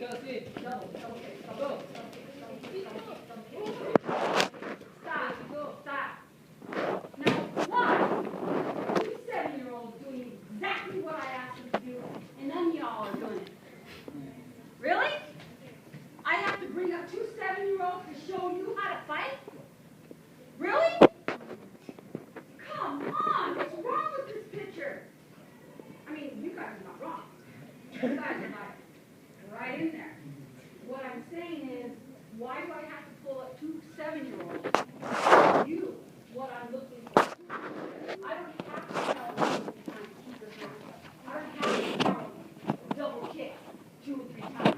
Stop. Now, why? You 7-year-olds doing exactly what I asked them to do, and then y'all are doing it. Really? I have to bring up 2 7-year-olds to show you how to fight? Really? Come on, what's wrong with this picture? I mean, you guys are not wrong. You guys are not right in there. What I'm saying is, why do I have to pull up 2 7-year-olds? You, what I'm looking for. I don't have to tell them to keep this on. I don't have to tell them double kick 2 or 3 times.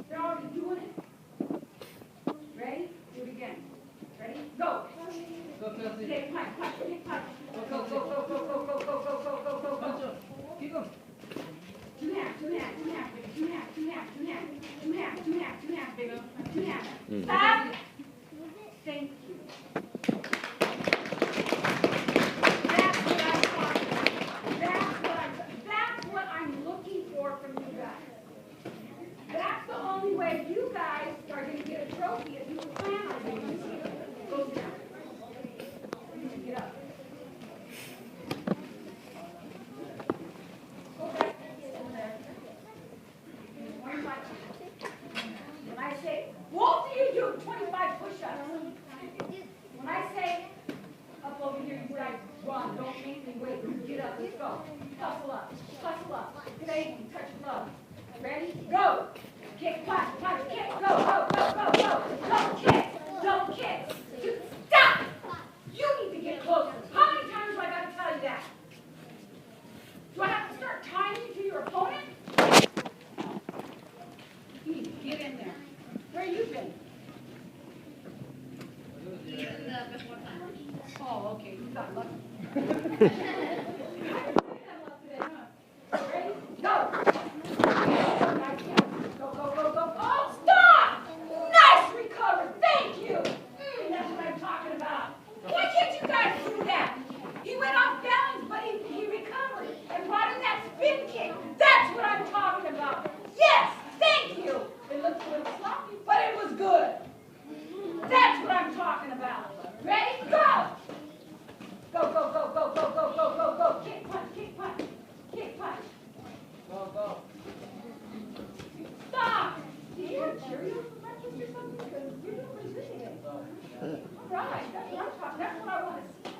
They're already doing it. Ready? Do it again. Ready? Go. Okay, punch. Go. Keep going. 2 halves, baby. 2 halves, baby. 2 halves. Stop. Thank you. That's what I'm looking for from you guys. That's the only way you guys are going to get a trophy if you plan on doing this. Go down. Get up. Go back. Over there. 25. When I say, both of you do 25 push-ups. When I say, up over here, you guys run. Don't make me wait. You get up. Let's go. Hustle up. Today, you touch your glove. Ready? Go. Kick, punch, kick. Go. Don't kick. Stop. You need to get closer. How many times do I got to tell you that? Do I have to start tying you to your opponent? You need to get in there. Where you been? Oh, okay. You got lucky. Ready? Go. Go. Oh, stop! Nice recovery. Thank you. That's what I'm talking about. Why can't you guys do that? He went off balance, but he recovered and brought in that spin kick. That's what I'm talking about. Yes, thank you. It looked a little sloppy, but it was good. That's what I'm talking about. Ready? Go. Go. Kick, punch. Go. Stop. Do you have Cheerios for breakfast or something? Because you're doing pretty good today. All right, that's what I'm talking. That's what I want to see.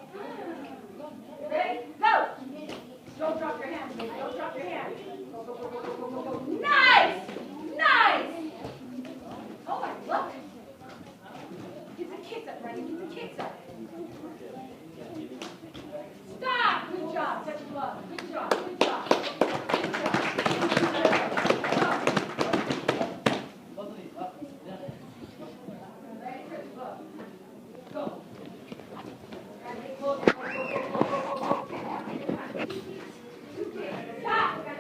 Ready? Go. Don't drop your hands, baby. Don't drop your hands. Go. Nice. Oh, I love it. Get the kicks up, Randy. Get the kicks up. Stop. Good job. Touch your glove. Good job. Go. Stop. Go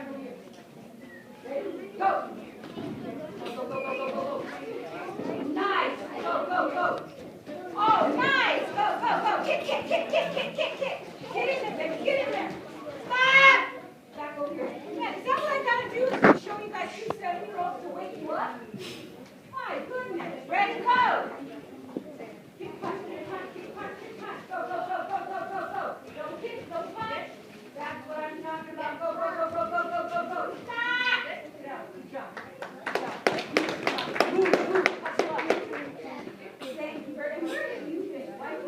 here. Ready? Go. Nice. Go. Oh, nice. Go. Kick. Get in there, baby. Get in there. Stop. Back over here. Man, is that what I gotta do? Is show you guys 2 7-year-olds to wake you up? My goodness. Ready? Go. Kick, punch. Go. Don't kick, don't punch. That's what I'm talking about. Go. Stop. Get out. Good job. Move. Thank you very much. Where did you think? Why you?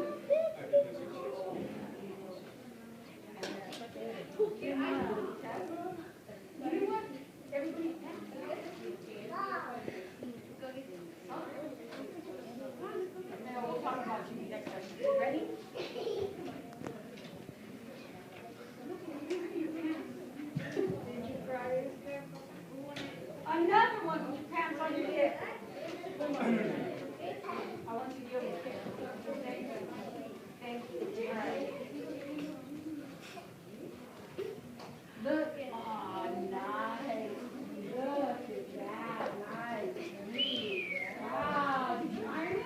You know what? Everybody. We'll talk about you next time. Ready? Another one with your pants on your head. I want you to give me a kiss. Thank you. All right. Look. Oh, nice. Look at that. Nice. Wow. Did you iron it?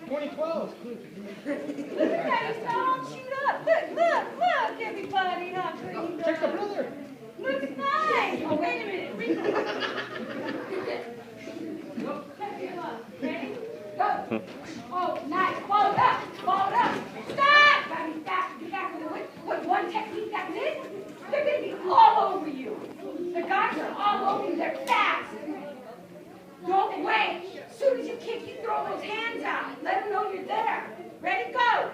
2012. Look at that. He's all chewed up. Look, everybody. Not pretty. Check the brother. Looks nice. Oh, wait a minute. Oh, nice. Fold up. Fold up. Stop! Gotta be fast. Get back with one technique. That's it. They're gonna be all over you. The guys are all over you. They're fast. Don't wait. As soon as you kick, you throw those hands out. Let them know you're there. Ready, go.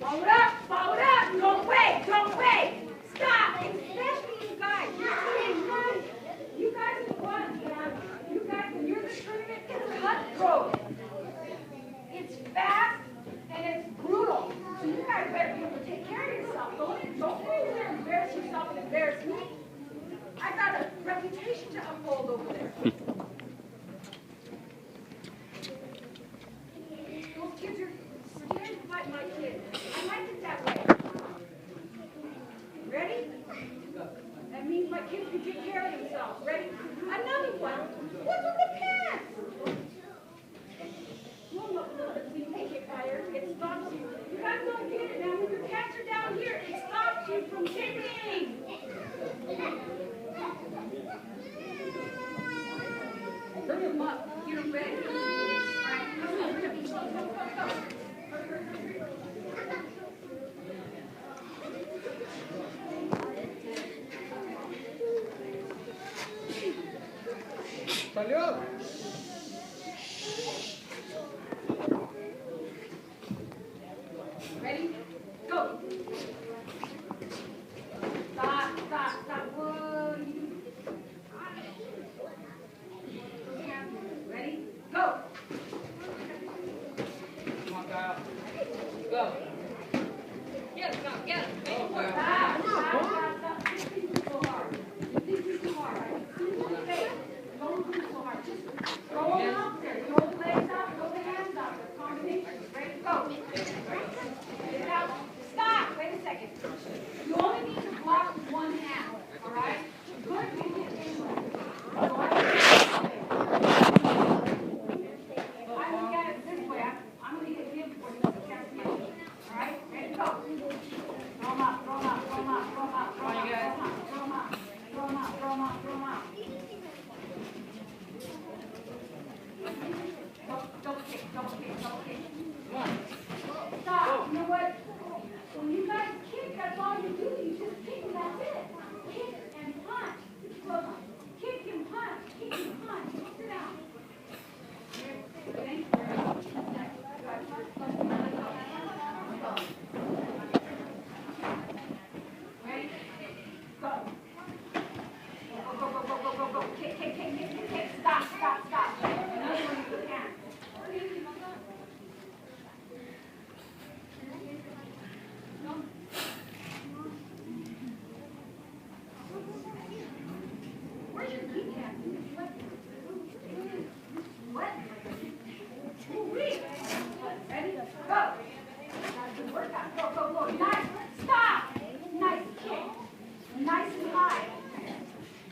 Forward up, forward up. Don't wait, don't wait. Stop. Especially you guys. You guys are the ones, man. You guys, when you're in the tournament, it's cutthroat. It's fast and it's brutal. So you guys better be able to take care of yourself. Don't go over there and embarrass yourself and embarrass me. I got a reputation to uphold over there. Those kids are scared to fight my kids. I like it that way. Ready? That means my kids can take care of themselves. Ready? Another one. What's with the pants? Look, so you take it fire. It stops you. You guys don't get it now. When your pants are down here, it stops you from kicking. Bring them up. Get them ready. All right, come on. Go. Salió. Ready? Go. Stop. One. Ready? Go. Come on, Kyle. Go. Get him, get him. Make it work. Stop. You're thinking so hard. You're thinking too hard. Don't do so hard. Just throw them out there. Throw the legs out. Throw the hands out. The combination. Ready? Go. Get it out. Stop. Wait a second. You only need to block with one hand. All right? Good. You can anyway. I look at it this way. I'm going to get him for you. All right? Ready? Go. Throw him out. Throw him out. Throw him out. Throw him out. Throw him out. Throw him out. Throw him out. Throw him out. Throw him out. Don't kick. Come on. Stop. You know what? When you guys kick, that's all you do. You just kick and that's it. Kick and punch. So, kick and punch. Kick and punch. Sit down. Ready? Ready? Go. Go. Kick. Stop. Another one you can. Where's your keycap? What? Ready? Go. Good workout. Go. Nice. Stop. Nice kick. Nice and high.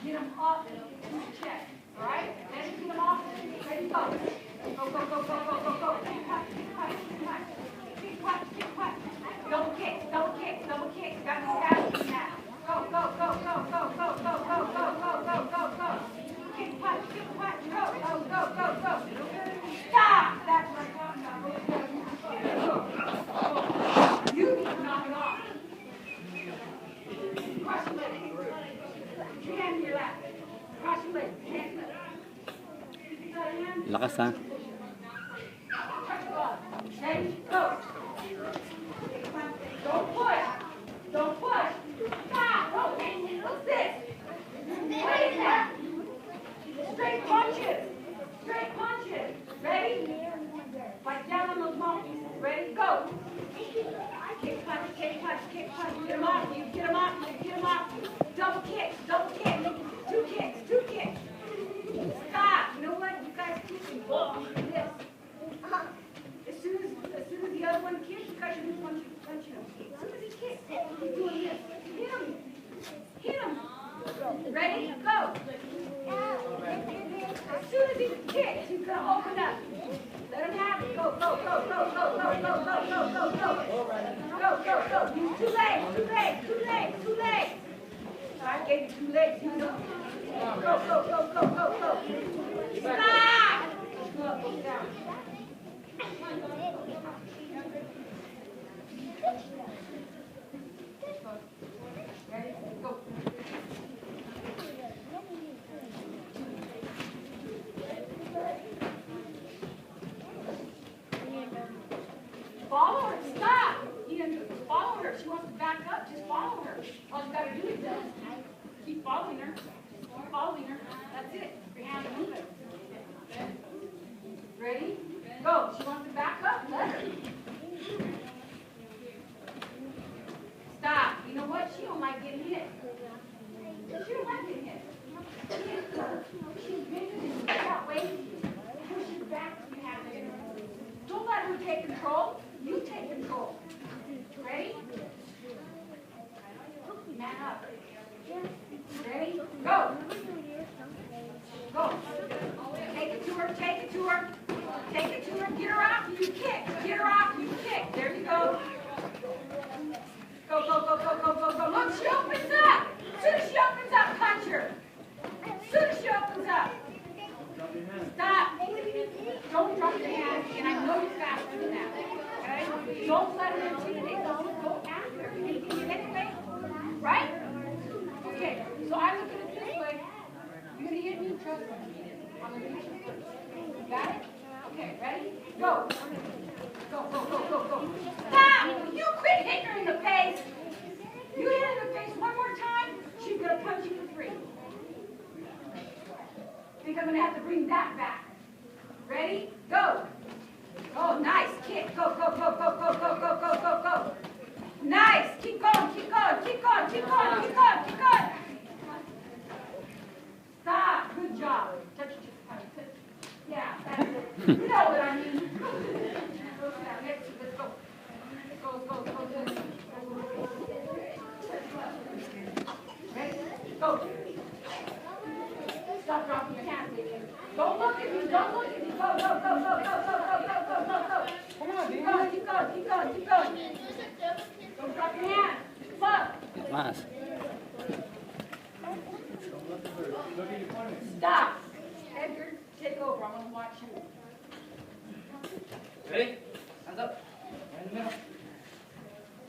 Get them up to the chest. All right? Then get them off. Ready? Go. Go. Kick punch. Double kick. Double kick. Got to be faster than that. Go. Kick punch. Go. Stop. That's what I'm talking about. You need to knock it off. Cross your legs. Your hand in your lap. Cross your legs. Hand. Lakas ha. Ready? Go. Don't push. Stop. What's this? What is that? Straight punches. Ready? Like down on those monkeys. Ready? Go. Kick punch. Get him off you. Double kick. 2 kicks. Stop. You know what? You guys keep me this. As soon as the other one kicks, you guys should be punching him. As soon as he kicks, he's doing this. Hit him. Ready? Go. As soon as he kicks, he's going to open up. Let him have it. Go. Use 2 legs. I gave you 2 legs. You know. Go. Stop. Go down. Ready? Go. Follow her. Stop. You know, follow her. She wants to back up. Just follow her. All you gotta do is just keep following her. Keep following her. That's it. Your hand moving. Ready? Go. She wants to back up. Let her. Stop. You know what? She don't like getting hit. She don't like getting hit. Hit her. She's bigger than you. That way you. Push her back. You have to. Don't let her take control. You take control. Ready? Man up. Ready? Go. Go. Take it to her. Take it to her. Take it to her. Get her off. You kick. Get her off. You kick. There you go. Go, go, go, go, go, go, go. Look, she opens up. As soon as she opens up, punch her. As soon as she opens up. Stop. Don't drop your hand. And I know you're faster than that. Okay? Don't let her intimidate. Go after her. Can you get anyway? Right? Okay. So I look at it this way. You're going to hit me. Trust me. I'm going to hit you first. Got it? Okay. Ready? Go. Go, go, go, go, go. Stop! You quit hitting her in the face. You hit her in the face one more time, she's going to punch you for 3. Think I'm going to have to bring that back. Ready? Go. Oh, nice kick. Go, go, go, go, go, go, go, go, go, go. Nice. Keep going, keep going, keep going, keep going, keep going, keep going. Stop. Good job. Touch it. Yeah, that's it. You know what I mean. Let's go. Let's go, let's go, let's go. Ready? Go. Stop dropping your hands, baby. Don't look at me, don't look at me. Go, go, go, go, go, go, go, go, go, go, go. Come on, keep going, keep going, keep going, keep going. Don't drop your hands. Look. Más. Stop. Edgar, take over. I'm going to watch you. Ready? Hands up. Right in the middle.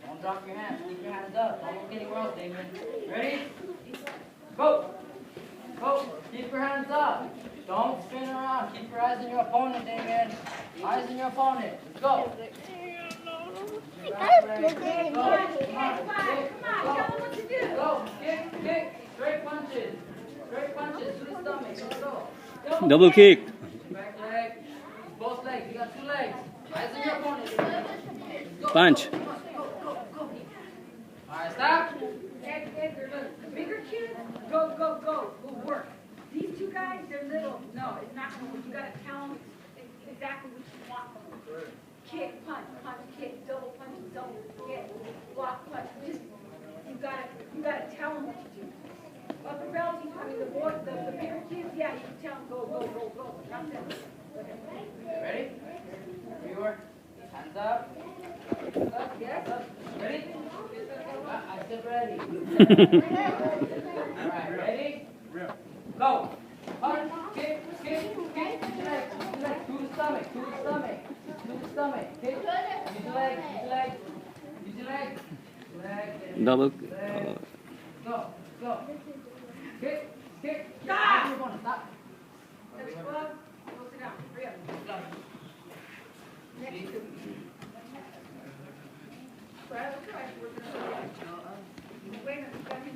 Don't drop your hands. Keep your hands up. Don't look anywhere else, Damien. Ready? Go. Go. Keep your hands up. Don't spin around. Keep your eyes on your opponent, Damien. Eyes on your opponent. Let's go. Back leg. Go. Come on. Tell them what to do. Go. Kick, kick. Straight punches. Straight punches to the stomach. Let's go. Double kick. Back leg. Both legs. You got 2 legs. Eyes on your opponent. Go. Punch. Go, go, go. Alright, stop. Edgar, look. The bigger kids, go, go, go. Will work. These 2 guys, they're little. No, it's not going to work. You got to tell them exactly what you want from them. Kick, punch, punch, kick, double punch, double kick, block, punch. Just you gotta tell them what to do. But the relatives, I mean the boys, the bigger kids, yeah, you can tell them go, go, go, go. Not them. Ready? Here you are. Hands up. Hands up. Yes. Hands up. Ready? I said ready. Alright, ready? Go. Punch, kick, kick, kick. Leg, leg. To the stomach, to the stomach. To the stomach. Kick. Use your leg, use your leg. Use your leg. Leg. Double. Leg. Go, go. Kick, kick. Stop! You're gonna stop. Touch the glove. Go sit down. Hurry up. Next two. Brad, look at you. We're gonna wait a minute. Got me.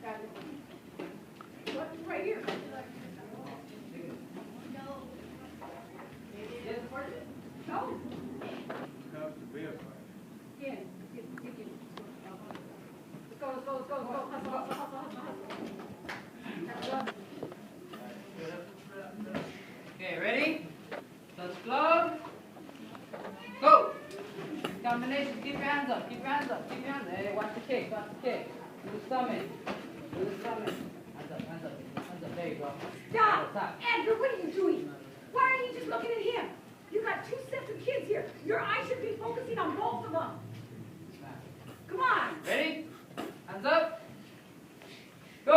Got it. What? Right here. No. Again. Let's go, let's go, let's go. Hustle, hustle, hustle, hustle, hustle. Okay, ready? Touch glove. Go. Combination. Keep your hands up. Keep your hands up. Keep your hands up. Hey, watch the kick. Watch the kick. To the stomach. To the stomach. Hands up. Hands up. Hands up. There you go. Stop! Stop. Edgar, what are you doing? Why are you just looking at him?